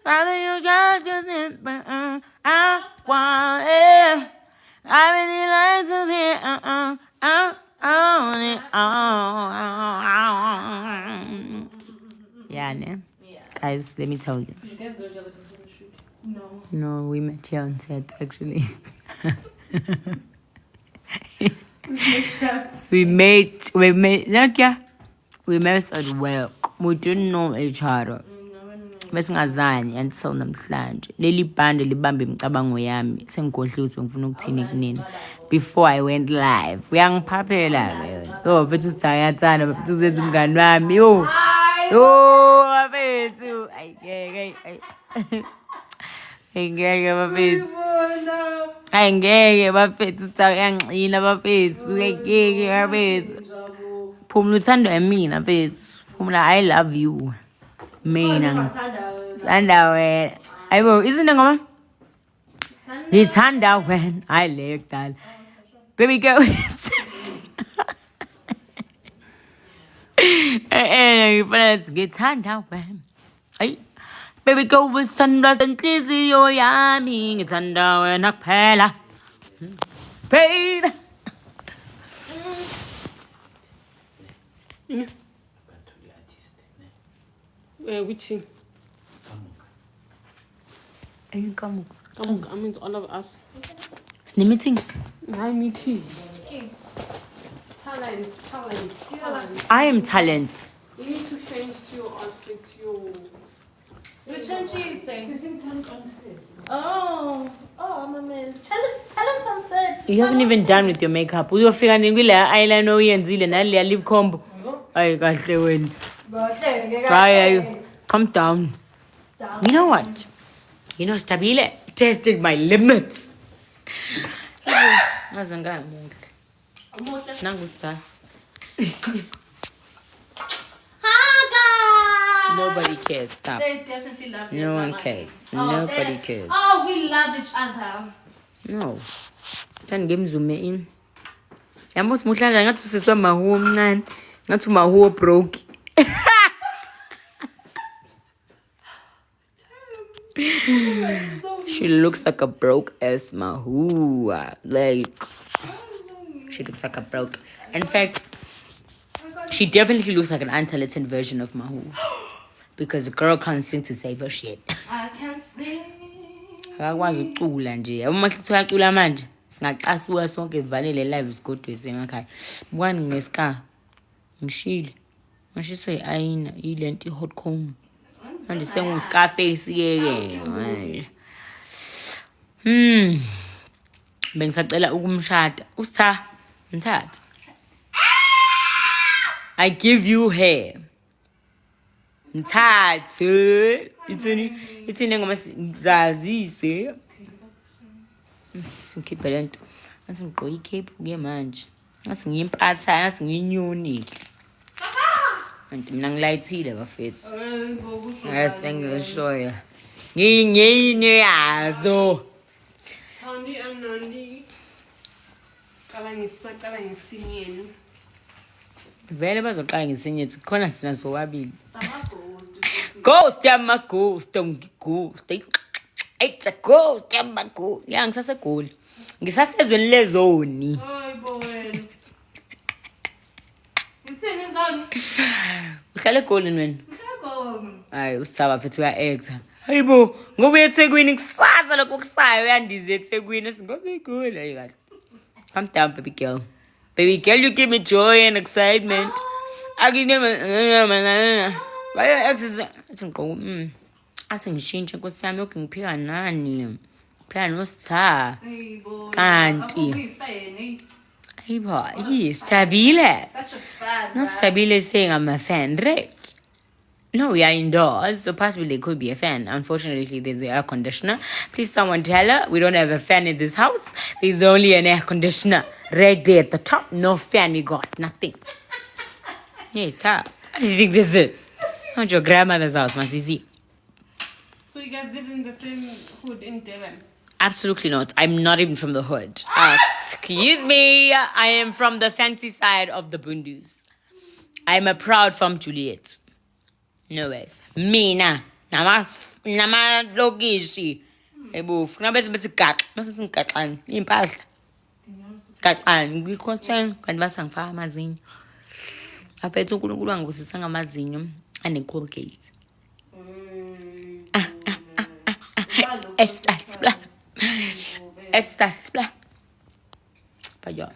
Rather you just it, but I want it. I really like to be on it. Yeah, ne? Yeah. Guys, let me tell you. Did you guys know each other before the shoot? No. No, we met here on set actually. we met at work. We didn't know each other. Besingazani until namhlanje. Leli bande libambe imicabango yami. Sengikhohliwe bengifuna ukuthini kunini. Before I went live. Uyangiphaphela ke. Yo, mfethu siyayathanda, mfethu uzenza umngani wami. Yo, mfethu. Ayingeke. Ayingeke mfethu. Ayingeke mfethu uyangixina mfethu. Ayingeke mfethu. Phumla uthandwa yimina mfethu. Phumla I love you. Mina ngithanda wena. Ayibo izinto ngoma ngithanda wena. I like that. Baby girl. Ngifuna ngithanda wena. Ay baby girl wisanda senhliziyo yami ngithanda wena kuphela. Baby. Which thing? Come. I mean, all of us. It's the meeting. My meeting. Talent. I am talent. You need to change your outfit. Which one she saying? The same talent on set. Oh, I'm a man. Talent on set. You haven't even done with your makeup. We were figuring we eyeliner uyenzile nale lip combo. Ay kahle wena. Try calm down. You know what? You know, Stabile tested my limits. Nobody cares. Stop. They definitely love you. No one cares. Nobody cares. Oh, we love each other. No. Can game zoom in. Yamos muhlala ngathi useswa mahuwa omncane. Ngathi mahuwa broke. She looks like a broke ass mahua. Like she looks like a broke. In fact, she definitely looks like an untalented version of Mahu. Because the girl can't sing to save her shit. I can sing. Akakwazi ukucula nje. Uma kuthula manje. Singaqasuka sonke ivalele live isigodwe semakhaya. Bukani ngeska. Ngishile. Ngishiswe ayina ilenti hot comb. Manje sengu-Scarface ke. Bengisacela ukumshada. Usitha, ngithatha. I give you hair. Ngithathe. Ithini ngoma ngizazise. Singikhiphe lento. Ngathi ngigqoka icape ke manje. Ngathi ngiyimpatha, ngathi ngiyinyoni. Anti mina ngilayithile bafethu. Ngiyasengiyoshoya. Ngiyini yazo. Thandi amnandi. Cala ngisingeni. Vele bazoqala ngesinye ethi khona thina sobabili. Ghost yama ghost ngighost. It's a ghost yama ghost. Ya ngisasegoli. Ngisasezweni lezoni. Hayibo wena. Uthini zoni? Uhlala eGolden wena? Ngiyagoma. Hayi usaba mfethu uya-actor. Hayibo ngoba eThekwini kusasa lokho kusayo uyandiza eThekwini singoseGoli hayi kahle. Calm down baby girl. Baby girl, you give me joy and excitement. I give them why your ex is athi ngishintshe nkosi yami yoke ngiphika nani? Phela noSitha. Hayibo. Kanti. Hayibo, yes, Stabile. Such a fan. Not Stabile saying I'm a fan, right? No, we are indoors, so possibly they could be a fan. Unfortunately, there's an air conditioner. Please, someone tell her we don't have a fan in this house. There's only an air conditioner right there at the top. No fan, we got nothing. Yes, stop. What do you think this is? Not your grandmother's house, Mzansi. So you guys live in the same hood in Devon? Absolutely not. I'm not even from the hood. Excuse me. I am from the fancy side of the Bundus. I'm a proud from Juliet. No ways. Mina. namalokishi yebo funa bese bethi gaxa mase sithi gaxani impahla gaxani ngikhothen kanti basangifaka amazinyo aphethe uNkulunkulu wangibusisa ngamazinyo ane Colgate Estas but yeah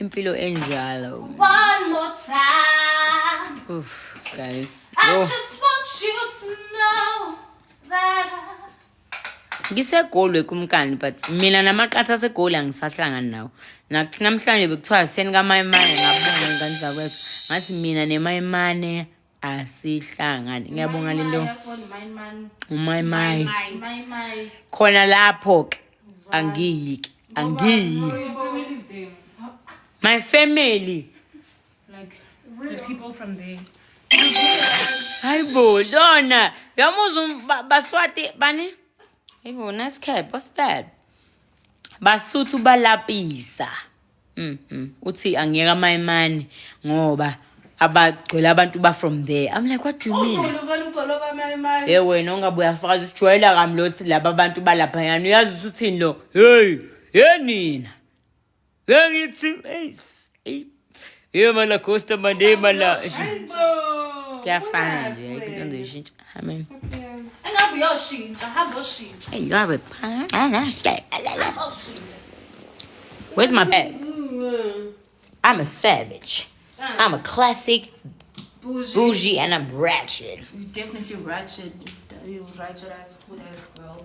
impilo enjalo One more time. oof guys I just want you to know that ngisegolwe kumkani but mina namaqatha asegoli angisahlangani nawo nathi namhlanje bekuthiwa seni kaMayimane ngabonga ingane zakwethu ngathi mina neMayimane asihlangani ngiyabonga lento uMayimayi my khona lapho ke angiyiki Your family's there. my family Like the people from there. hayibo lona yamuza baswati bani hayibo nice cap what's that basuthu balapisa uthi angiyeka Mayimane ngoba abagcwele abantu ba from there I'm like what do you mean hey wena ungabuya faka isijwayela kamlothi laba abantu balapha yana uyazi uthini lo hey nina ngithi hey mala Costa Monday mala kuyafana nje into nje amen engabe uyoshintsha have oshintsha hey ngabe where's my bag I'm a savage I'm a classic bougie and I'm ratchet. You definitely ratchet. You ratchet ass food ass girl.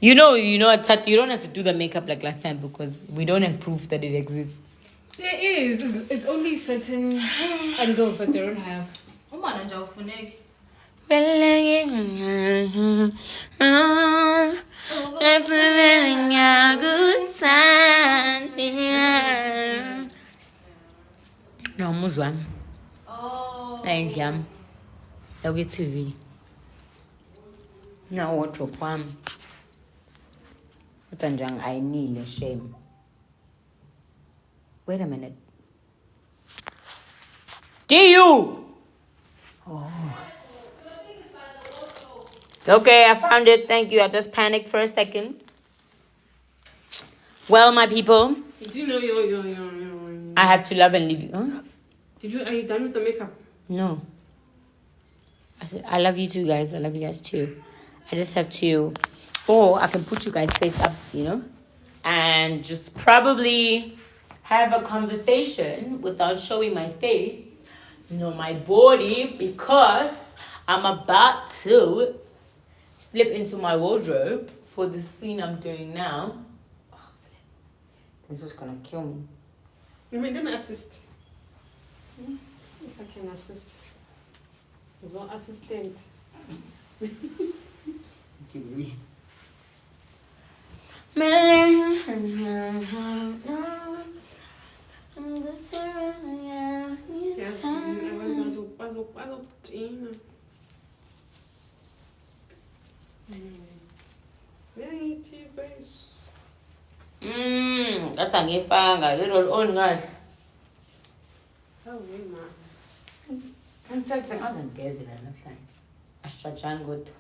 You know, you don't have to do the makeup like last time because we don't have proof that it exists. There is. It's only certain angles that they don't have. Umana nje ufuneki. It's a good time. No, muzwan. Oh. Nice yam. I'll get TV. Now what your palm? I need a shame. Wait a minute. Do you? Oh. Okay, I found it. Thank you. I just panicked for a second. Well, my people, Did you know I have to love and leave you. Huh? Are you done with the makeup? No. I said, I love you too, guys. I love you guys too. I just have to, or I can put you guys face up, and just probably have a conversation without showing my face, my body, because I'm about to slip into my wardrobe for the scene I'm doing now. Oh, this is gonna kill me. Let me assist. If I can assist. There's one assistant. That's angifanga little on guys. Oh, man. In fact, ngazengezela namhlanje. Asitshajani kodwa.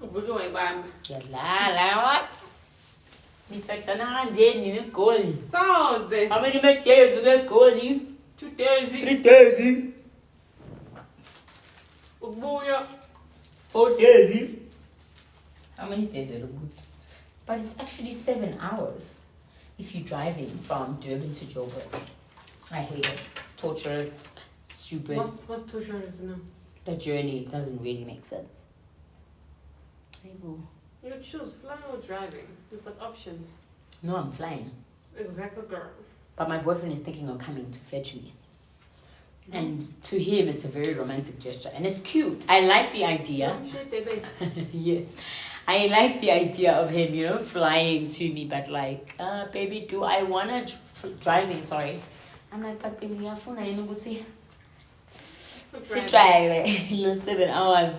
Uvuke wayibamba. Ngiyadlala what? Nitshajana kanjeni negoli. Soze. How many days we get goli? 2 days. 3 days. Ubuya. 4 days. How many days are good? But it's actually 7 hours if you're driving from Durban to Joburg. I hate it. It's torturous, stupid. What's torturous now? The journey doesn't really make sense. You choose flying or driving. You've got options. No, I'm flying. Exactly, girl. But my boyfriend is thinking of coming to fetch me. And to him, it's a very romantic gesture. And it's cute. I like the idea. Yes. I like the idea of him, flying to me. But like, baby, do I want to driving? Sorry. I'm like, but baby, drive 7 hours.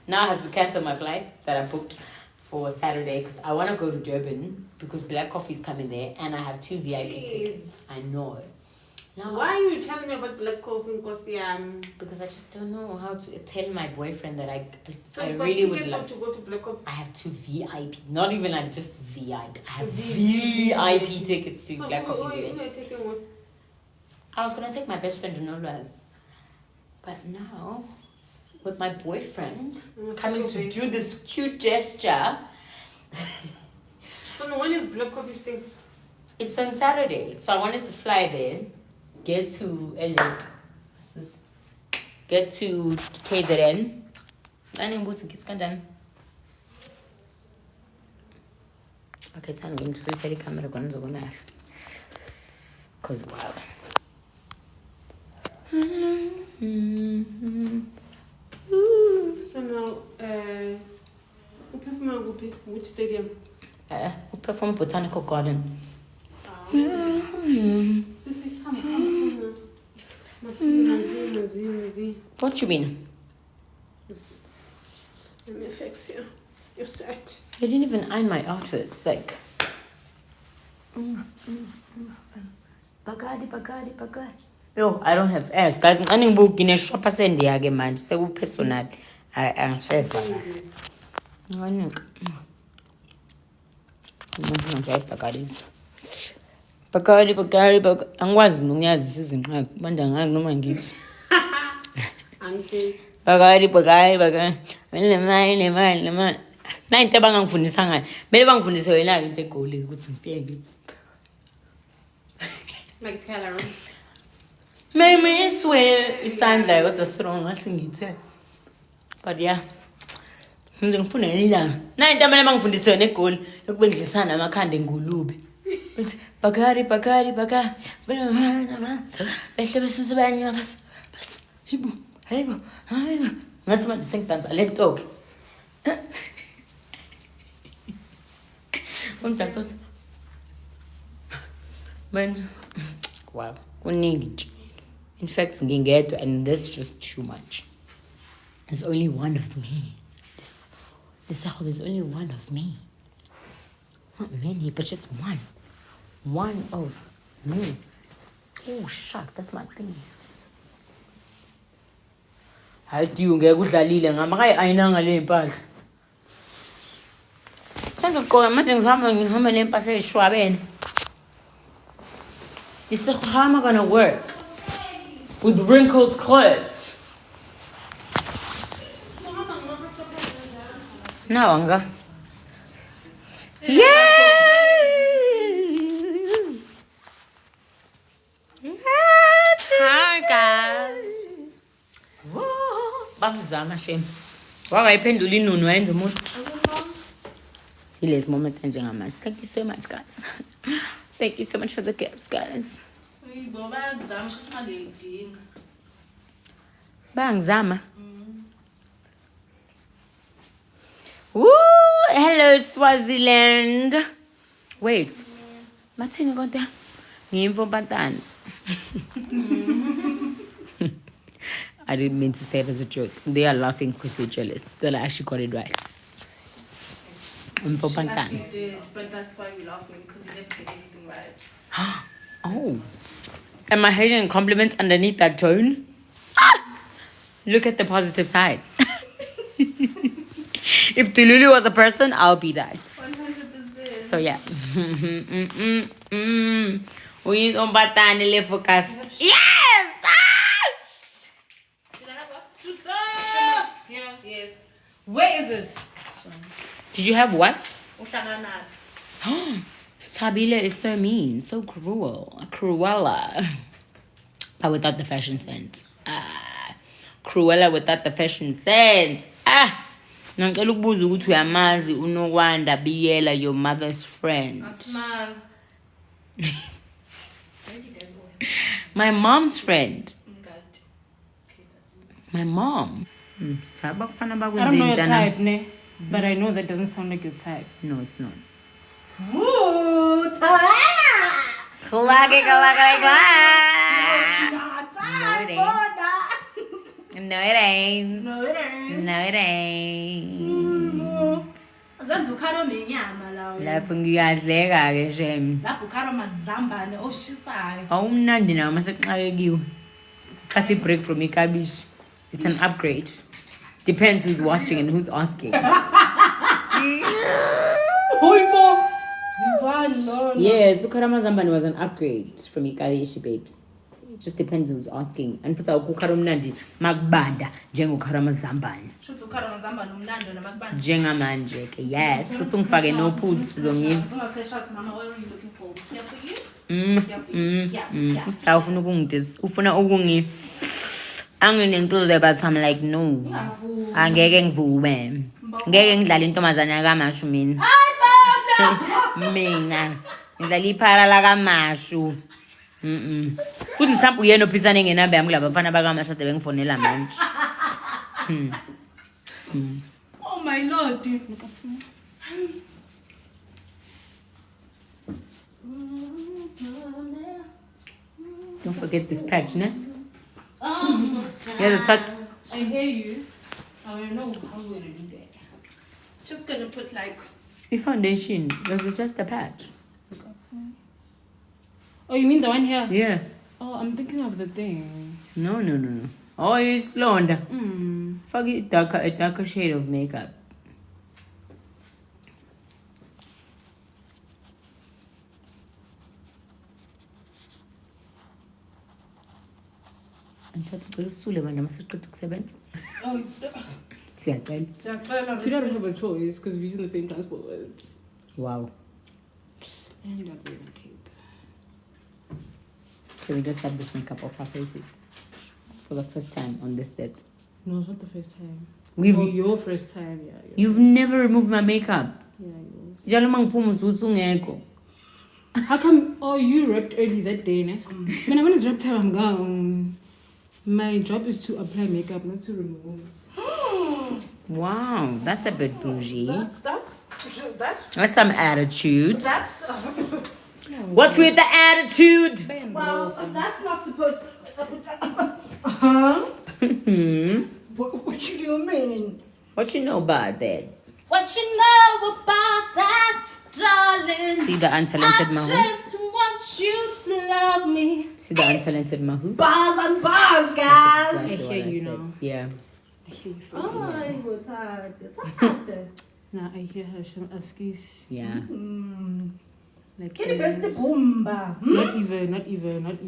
Now I have to cancel my flight that I booked for Saturday because I want to go to Durban because Black Coffee's coming there and I have 2 VIP tickets. I know. No. Why are you telling me about black coffee? Because I just don't know how to tell my boyfriend that I So I you got really would tickets like. to go to black coffee? I have 2 VIP, not even like just VIP. I have VIP tickets to So Black who Coffee's are event. you taking with? I was gonna take my best friend Nolwas, but now with my boyfriend coming to do this cute gesture. So when is black coffee thing? It's on Saturday, so I wanted to fly there, get to LA, get to KZN, and then what's it's done. Okay, it's on game to the camera because wow. So now, which stadium? We perform Botanical Garden. Sissy, come. Mazi. What you mean? Let me fix you. You're set. You didn't even iron my outfit. It's like Bagadi. Yo, I don't have ass, guys. I'm book in a shop send the again, man. So personal. I am says Bagadi. Angwazi nonyazi izinqaka. Manje ngani noma ngithi. Anke. Bagadi. Manje. Na into abangangifundisa ngayo. Mele bangifundise wena into egoli ukuthi ngiphiye ngithi. Like tell her. Maybe swear isandla kodwa strong ngathi ngithe. But yeah. Ngize ngifuna yini na into amele bangifundise yona egoli yokubendlisana amakhanda engulube. Uthi Bagadi. Behle besisibanye bas. Hayibo. Ngathi manje sengidansa le nto ke. Man, wow, kuningi. In fact, ngingedwa, and that's just too much. There's only one of me. There's only one of me. Not many, but just one. One of me. Oh, shuck, that's my thing. Hayi diyo ngeke udlalile ngama kayi ayinanga le mpahla. Sengigqoka manje ngihamba nempahla ezishwabene. Is how am I gonna work with wrinkled clothes? No, Anga. Hi guys. Bamzama shame. Wangayiphendula inunu wayenza umuntu. This moment njengamanje. Thank you so much guys. Thank you so much for the gifts guys. Bangzama. Woo! Hello Swaziland. Wait. Mathini kodwa ngimvo bantana. I didn't mean to say it as a joke. They are laughing because they're jealous. They actually got it right. She actually did, but that's why we're laughing, because you didn't get anything right. Oh. Am I hating compliments underneath that tone? Look at the positive sides. If Tululu was a person, I'll be that. 100%. So yeah. We on batani le focus. Yes! Did I have what? Yeah. Yes. Where is it? Did you have what? Stabila is so mean, so cruel. Cruella. But without the fashion sense. Cruella without the fashion sense. Ngicela ukubuza ukuthi uyamazi uNokwanda Biyela, your mother's friend. My mom's friend. My mom. I don't know your type, ne? But I know that doesn't sound like your type. No, it's not. Ooh, clack! Clack. No, it ain't. Mzansi ukhalo nenyama lawo. Lapho ngiyadleka-ke shem. Lapho ukhalo mazambane oshisayo. Awumnandi nawo masekuxakekiwe. Thatha i-break from ikabishi. It's an upgrade. Depends who's watching and who's asking. Yes, Ukaramazambani was an upgrade from ikabishi, babes. It just depends who's asking. And futhi awukukharamnandi makubanda njengokaramazambani. Shuthi ukhalo mazambane umnando namakubanda. Njengamanje ke. Yes, futhi ungifake no puts uzongizwa. Mama, what are you looking for? Here for you? Yeah. Ufuna ukungidis. Ufuna ukungi anginentuze, but I'm like no. Angeke ngivume. Ngeke ngidlale intombazana kaMashu mina. Mina ngidlala iphara la kaMashu. Futhi mhlawumbe uyena ophisana ngenamba yami kulaba bafana bakaMashu ade bengifonela manje. Oh my lord. Don't forget this patch, ne? Yeah, the touch. I hear you. I don't know how we're gonna do that. Just gonna put like. The foundation. This is just a patch. Oh, you mean the one here? Yeah. Oh, I'm thinking of the thing. No. Oh, it's blonde. Forget a darker shade of makeup. Ngicela usule manje masiqeda ukusebenza. Oh, Siyacela. So you don't have a choice because we're using the same transport words. Wow. And I'm wearing a cape. So we just have this makeup off our faces for the first time on this set. No, it's not the first time. Your first time, yeah. You've never removed my makeup. Yeah, yours. Jalo mangiphuma uzuthi ungekho. How come? Oh, you rapped early that day, ne? When it's rap time, I'm gone. My job is to apply makeup, not to remove. Wow, that's a bit bougie. that's Some attitude. that's. What's with the attitude? Well, that's not supposed. What you mean? What you know about that? What you know about that, darling? See the untalented I Mahu? just want you to love me. See the untalented Mahu? Bars and bars, guys. That's exactly I what hear you said. now. Yeah. I hear you from Oh, I was tired. Now I hear her Shem Askis. Yeah. Like Get the best boomba. not even. Like,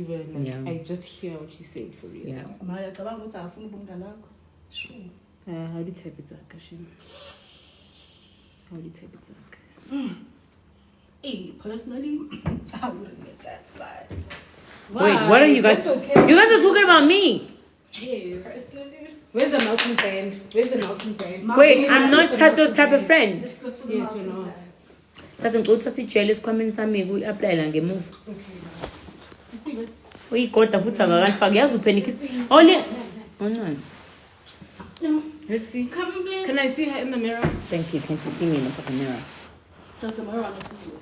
Yeah. I just hear what she said for real. Yeah. Maya, cabanga ukuthi afuna ubunga nakho. Sure. How do you type it up, Kashim? How do you type it up? Personally, I wouldn't let that slide. Wait, what are you guys? That's okay. You guys are talking about me. Yes. Personally, Where's the melting band? Wait, I'm not those type of friend. let's go for the Yes, mountain you're not. band. Thatha ngicela uthatha ijele esikhwameni sami uyi-aplayela ngemuva. Okay. Uyikoda futhi akakalifaki. Yazi uphenikisa. Oh no. Let's see. Come back. Can I see her in the mirror? Thank you. Can't you see me in the fucking mirror? Does the mirror want to see you?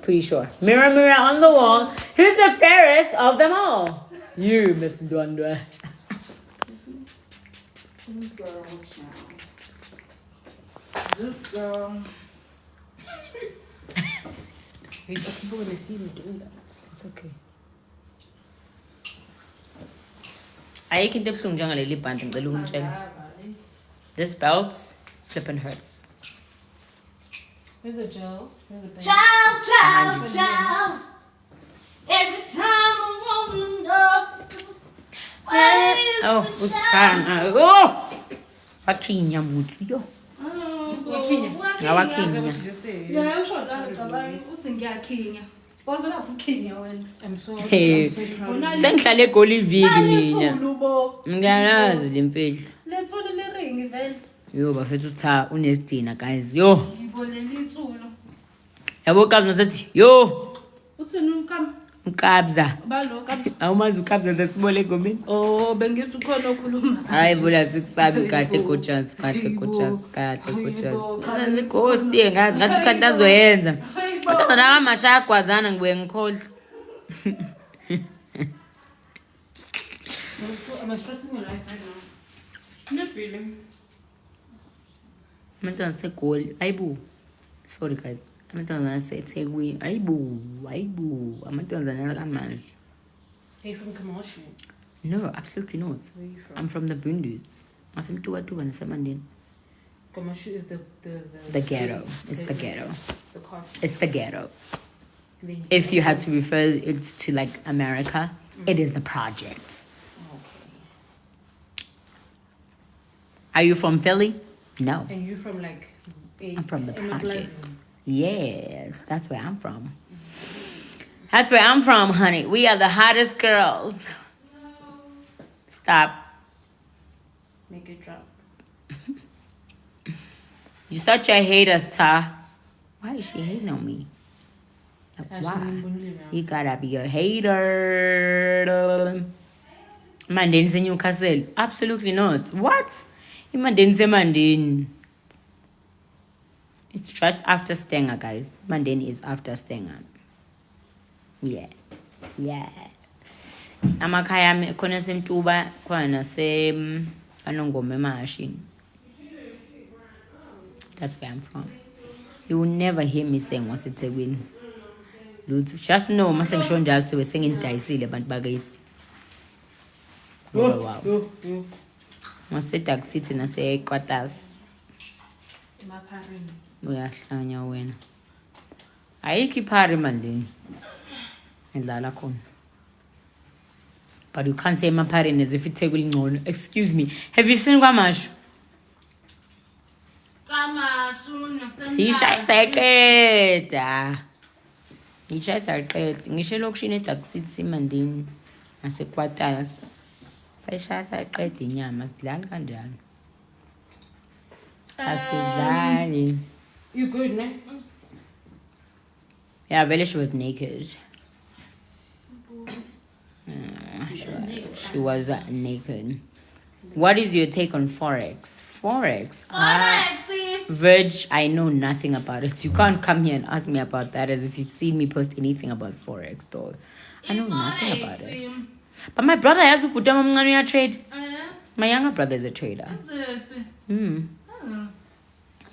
Pretty sure. Mirror, mirror on the wall. Who's the fairest of them all? You, Miss Dwandwa. This girl, this girl. People when they see me doing that. It's okay. Ayikho into ebuhlungu njengaleli bhanti ngicela ukungitshela. This belt flipping hurts. Where's the gel? Where's the band? Ciao. Every time I wanna know. Where is Oh, the it's child? time. Oh! Wakinya muthu yo. Wakinya. Wakinya. That's what Awakinya. she just said. Yeah, usho dala cabanga uthi ngiyakhinya. Wazolapha ukhinya wena. I'm so Hey. proud. Sengihlale egoli iviki mina. Lethulu bo. Ngiyalazi lempilo. Lethulu leringi vele. Yo bafethu utha unesidina guys. Yo. Ngibonela ithulu. Yabo kabza sathi yo. Uthini ukam? Ukabza. Balo kabza. Awumazi ukabza dasibole egomeni. Oh, bengithi ukhona okhuluma. Hayi vula sikusabi kahle coaches, kahle coaches. Senze ghost ngathi kanti azoyenza. Kodwa la amasha agwazana ngibuye ngikhohle. Am I stressing your life right now? No feeling. Amantwana aseGoli. Ayibo. Sorry guys. Amantwana aseThekwini. Ayibo. Amantwana akamanje. Are you from Kamoshi? No, absolutely not. Where are you from? I'm from the Bundus. Asemtuwatuwa nasemandeni. Kamoshi is the ghetto. city. It's the ghetto. The cost. It's the ghetto. And then If you had to refer it to like America, it is the projects. Okay. Are you from Philly? No. And you from like I'm from the Emma projects. Pleasant. Yes, that's where I'm from. That's where I'm from, honey. We are the hottest girls. Stop. Make it drop. You're such a hater, Ta. Why is she hating on me? Like, Actually, why? Mbonile now. You gotta be a hater. Mandeni se Newcastle? Absolutely not. What? Mandeni se Mandeni. It's just after Stenger, guys. Mandeni is after Stenger. Yeah. Amakhaya ami khona semtuba khona se Anongome Mashi. That's where I'm from. You will never hear me saying what's it win. Just know mase ngisho njalo sibe sengidayisile abantu bakithi. Wow. Yo. Waseda kusithi nase quarters. Emapharini. Uyahlanya wena. Ayikho iphari mandini. Ngidlala khona. But you can't say Maparin as if it's a ngcono. Excuse me. Have you seen Kwamashu? Sishaya sayaqeda. Ngishaya sayaqeda. Ngisho lokushini eTaxi Mandini naseQuarters. Sayishaya sayaqeda inyama sidlala kanjani? Asidlali. You good, ne? Yeah, vele she was naked. She was naked. What is your take on Forex? Forex? Virg, I know nothing about it. You can't come here and ask me about that as if you've seen me post anything about Forex, though. I know nothing about it. But my brother has to put on trade. My younger brother is a trader.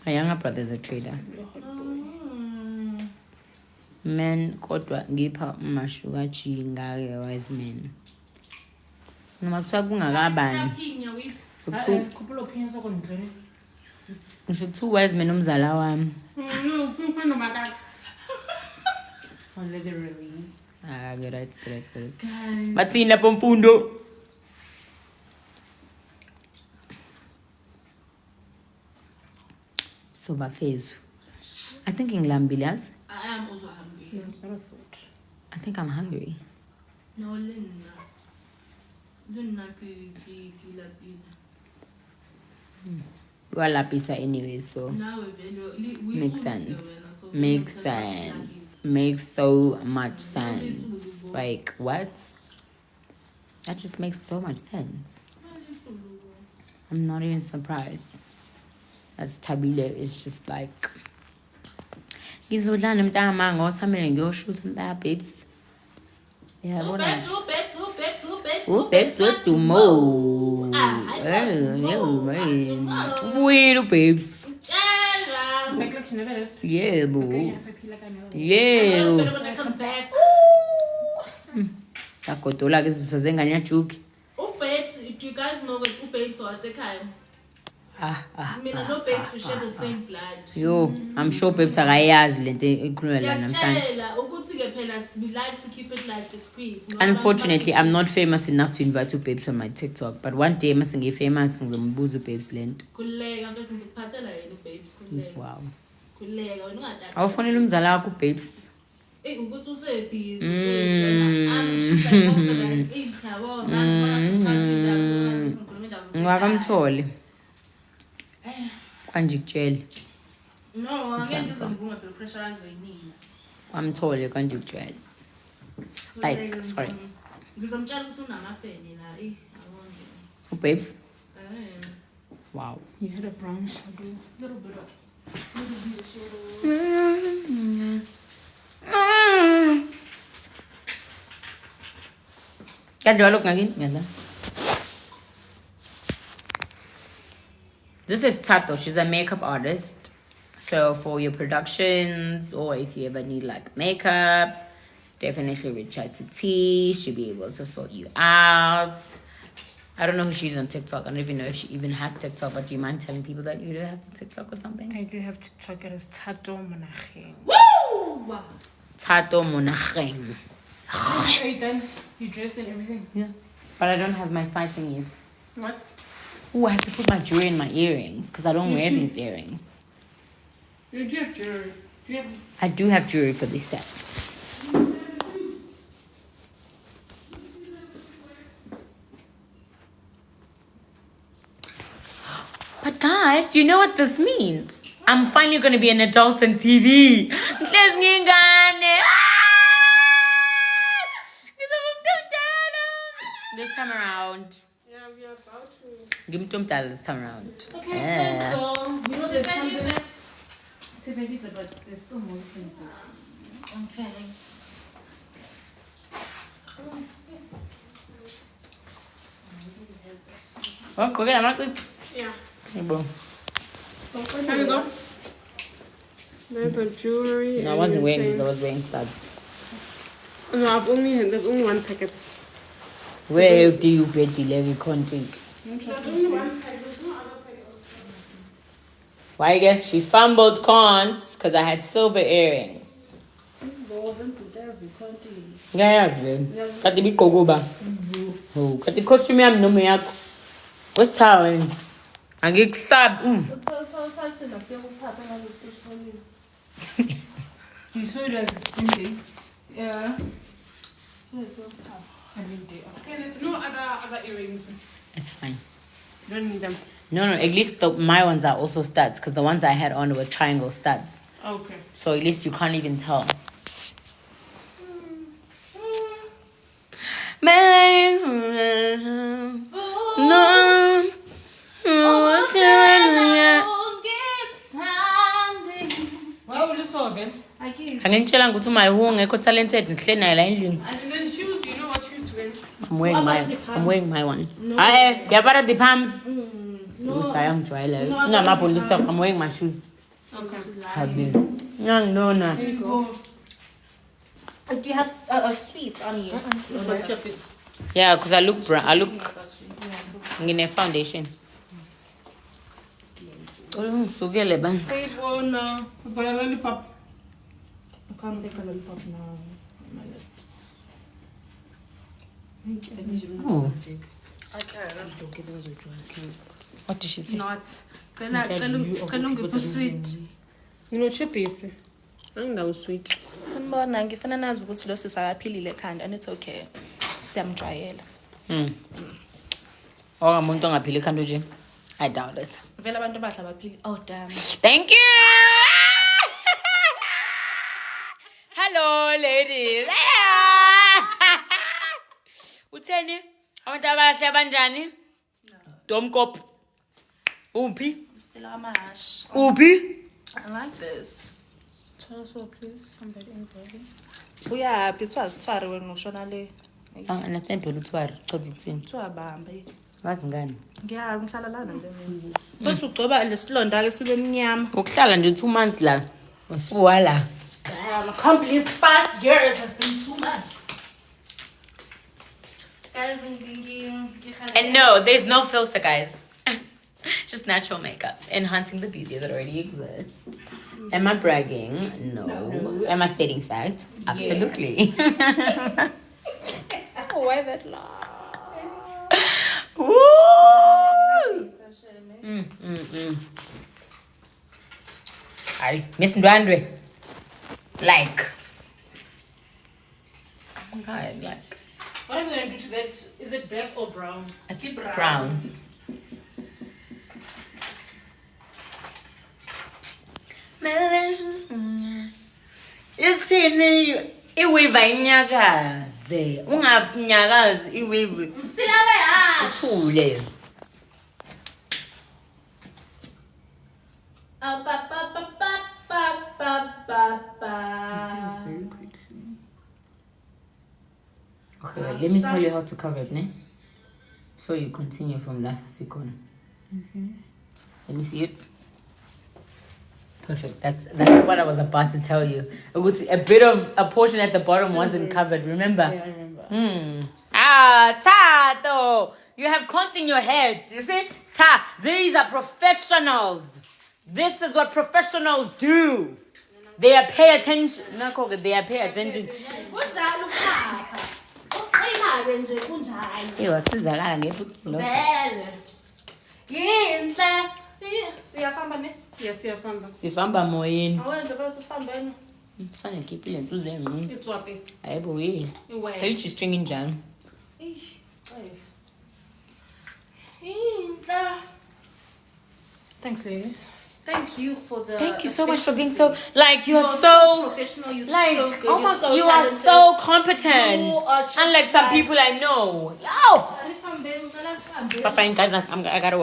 My younger brother is a trader. Men kodwa ngipha umashuka chinga wise men. Noma kuthiwa kungakabani. Couple of pins on the Ngisho kuthiwa wise men umzala wami. No, fun about that. Literally. Ah, good. Bathina pompundo. So bafezu. I think ngilambile. I am also hungry. No, it's not a thought. I think I'm hungry. No, Linda. Linda, kila. We are lapisa anyway, so Now we makes sense. Makes so much sense. Like what? That just makes so much sense. I'm not even surprised. That's Tabile is just like ngizodlala mntama ngosamele ngiyoshoot umntana babes. Yeah, what else? Babes, what do more? Well, babes. Make like she never left. Yeah, boo. Okay, if I feel like I know. Yeah. When I come back. Takotola izizwe zenganya juki. Babes, do you guys know what babes was ekhaya? I mean, no babes to share the same blood. Yo, I'm sure babes akayazi lento ekhulunywa la namhlanje. We like to keep it like discreet. Unfortunately, I'm not famous enough to invite two babes on my TikTok, but one day must ngi famous ngizombuza babes lento. Kuleka mfethu ngikuphathela yini babes kuleka. Wow. Kuleka wena ungadala. Awufonela umzala wakho babes. Ukuthi usebhizi. Ngiwakamthole. Kanje kutshela. No, angeke ngizongibunga phela pressure azoyinina. Kwamthole kanje kutshela. Like, sorry. Ngizomtshela ukuthi unamafeni la, awonke. Babes. Wow. You had a brown shadow. Little bit of shadow. Kaya lokho ngakini ngiyadla. This is Tato. She's a makeup artist. So for your productions or if you ever need like makeup, definitely reach out to T. She'll be able to sort you out. I don't know who she's on TikTok. I don't even know if she even has TikTok, but do you mind telling people that you do have TikTok or something? I do have TikTok. It is Tato Monacheng. Woo! Tato Monacheng. Are you done? You dressed and everything? Yeah. But I don't have my side thingies. What? Oh, I have to put my jewelry in my earrings because I don't wear these earrings. You do have jewelry. Do you have... I do have jewelry for this set. But guys, do you know what this means? I'm finally going to be an adult on TV. This time around. Yeah, we are about to. Give me some time this time around. Okay, Yeah. so you know there's something. it. 70, but there's still more you can do. I'm feeling. Oh, go get it. Yeah. Hey, bro. Here we go. There's a jewelry. No, I wasn't wearing these. I was wearing studs. No, there's only one packet. Where do you get the levy content? There's only one packet. There's no other packet. Why again? She fumbled cons because I had silver earrings. Ngayazi kati biqokuba oh kati costume yami noma yakho wesithaweni angikusabi You saw it as the same day? Yeah. So it's well day. Okay, there's no other earrings. it's fine. You don't need them. No, at least my ones are also studs because the ones I had on were triangle studs, Okay. so at least you can't even tell. No. Why will you solve it? Angitshela ukuthi my ungekho talented ngihle naye la endlini. And then shoes, you know what shoes to wear? I'm wearing my ones. Hayi, yabara the pumps. No, I am dry like. I'm wearing my shoes. Okay. No. Here you go. Do you have a sweet on you? What's your face? Yeah, because I look brown. I look ngine foundation. Sukele ban. Wait, oh no. But a lollipop. I can't take a lollipop now. My lips. Oh. I can't. What did she say? Not. Sweet. You know, chippies. I'm down sweet. Ngibona ngifuna nazi ukuthi lo sisakaphilile ekhanda and it's okay. Siyamjwayela. Umuntu ongaphili ekhanda nje. I doubt it. Vele abantu abadla baphili. Oh damn. Thank you. Hello ladies. Utheni? Abantu abahle abanjani? Domkop. Uphi? Still amahash. Uphi? I like this. Tell us all, please. Somebody anybody. Uyaphi twari wena ushona le. I understand phela uthwari qoqa uthini. Twabambe. Wazi ngani? Ngiyazi ngihlala lana nje mina. Bese ugcoba lesilonda ke sibe mnyama. Ukuhlala nje 2 months la. Usuwa la. I can't believe 5 years has been 2 months. Guys, And no, there's no filter, guys. Just natural makeup, enhancing the beauty that already exists. Am I bragging? No. Am I stating facts? Absolutely. why that laugh? I Miss Ndwandwe. Like. God, like. What am I going to do to that? Is it black or brown? I think brown. Isini iwave inyakaze ungaphinyakazi iwave Msilawe ha. uthule Very quickly. Okay, let me tell you how to cover it, ne? So you continue from last second. Let me see it. Perfect. That's what I was about to tell you. A portion at the bottom wasn't covered. Remember? Yeah, I remember. Tato, you have content in your head. You see, these are professionals. This is what professionals do. They are pay attention. They are pay attention. Kunjalo ukhapha. Uqinake nje kunjalo. Wasizakala ngephutha lo. Vele. Yinhle. Siyafamba ne? Yes, siyafamba. Sifamba moyeni. Awenze bathi sifambeni. Fane ngikhiphe into zenu. Itswape. Hayibo yini. Iwe. Phela string njani? Eish, Steve. Yinhle. Thanks, ladies. Thank you for the. Thank you so much for being so You're so professional. You're like so good. oh my You're so you are talented. so competent. You are just Unlike some like- people I know. Yo! Sifambeni, ngicela sifambeni. Papa, guys, I gotta